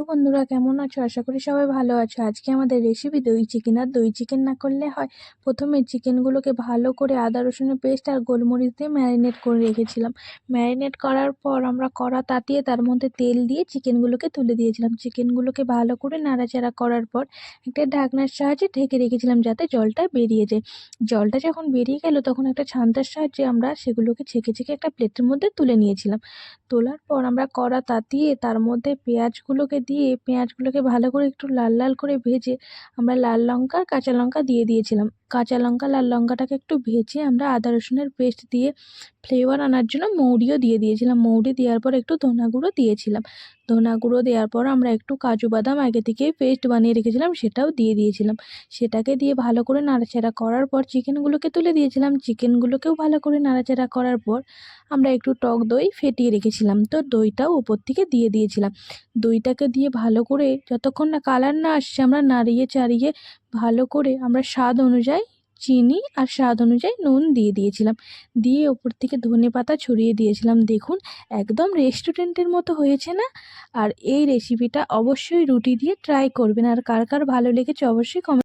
তো বন্ধুরা, কেমন আছো? আশা করি সবাই ভালো আছো। আজকে আমাদের রেসিপি দই চিকেন। আর দই চিকেন না করলে হয়। প্রথমে চিকেনগুলোকে ভালো করে আদা রসুনের পেস্ট আর গোলমরিচ দিয়ে ম্যারিনেট করে রেখেছিলাম। ম্যারিনেট করার পর আমরা কড়া তাতিয়ে তার মধ্যে তেল দিয়ে চিকেনগুলোকে তুলে দিয়েছিলাম। চিকেনগুলোকে ভালো করে নাড়াচাড়া করার পর একটা ঢাকনার সাহায্যে ঢেকে রেখেছিলাম যাতে জলটা বেরিয়ে যায়। জলটা যখন বেরিয়ে গেল তখন একটা ছান্তার সাহায্যে আমরা সেগুলোকে ছেঁকে ছেঁকে একটা প্লেটের মধ্যে তুলে নিয়েছিলাম। তোলার পর আমরা কড়া তাতিয়ে তার মধ্যে পেঁয়াজগুলোকে ভালো করে একটু লাল লাল করে ভেজে আমরা লাল লঙ্কা আর কাঁচা লঙ্কা দিয়ে দিয়েছিলাম। কাঁচা লঙ্কা লাল লঙ্কাটাকে একটু ভেজে আমরা আদা রসুনের পেস্ট দিয়ে ফ্লেভার আনার জন্য মৌরিও দিয়ে দিয়েছিলাম। মৌরি দেওয়ার পর একটু ধনা গুঁড়ো দিয়েছিলাম। ধনা গুঁড়ো দেওয়ার পর আমরা একটু কাজু বাদাম আগে থেকে পেস্ট বানিয়ে রেখেছিলাম সেটাও দিয়ে দিয়েছিলাম। সেটাকে দিয়ে ভালো করে নাড়াচাড়া করার পর চিকেনগুলোকে তুলে দিয়েছিলাম। চিকেনগুলোকেও ভালো করে নাড়াচাড়া করার পর আমরা একটু টক দই ফেটিয়ে রেখেছিলাম, তো দইটাও ওপর থেকে দিয়ে দিয়েছিলাম। দইটাকে দিয়ে ভালো করে যতক্ষণ না কালার না আসছে আমরা নাড়িয়ে চাড়িয়ে ভালো করে আমরা স্বাদ অনুযায়ী চিনি আর স্বাদ অনুযায়ী নুন দিয়ে দিয়েছিলাম। দিয়ে ওপর থেকে ধনেপাতা ছড়িয়ে দিয়েছিলাম। দেখুন, একদম রেস্টুরেন্টের মতো হয়েছে না? আর এই রেসিপিটা অবশ্যই রুটি দিয়ে ট্রাই করবেন। আর কার কার ভালো লেগেছে অবশ্যই কমেন্ট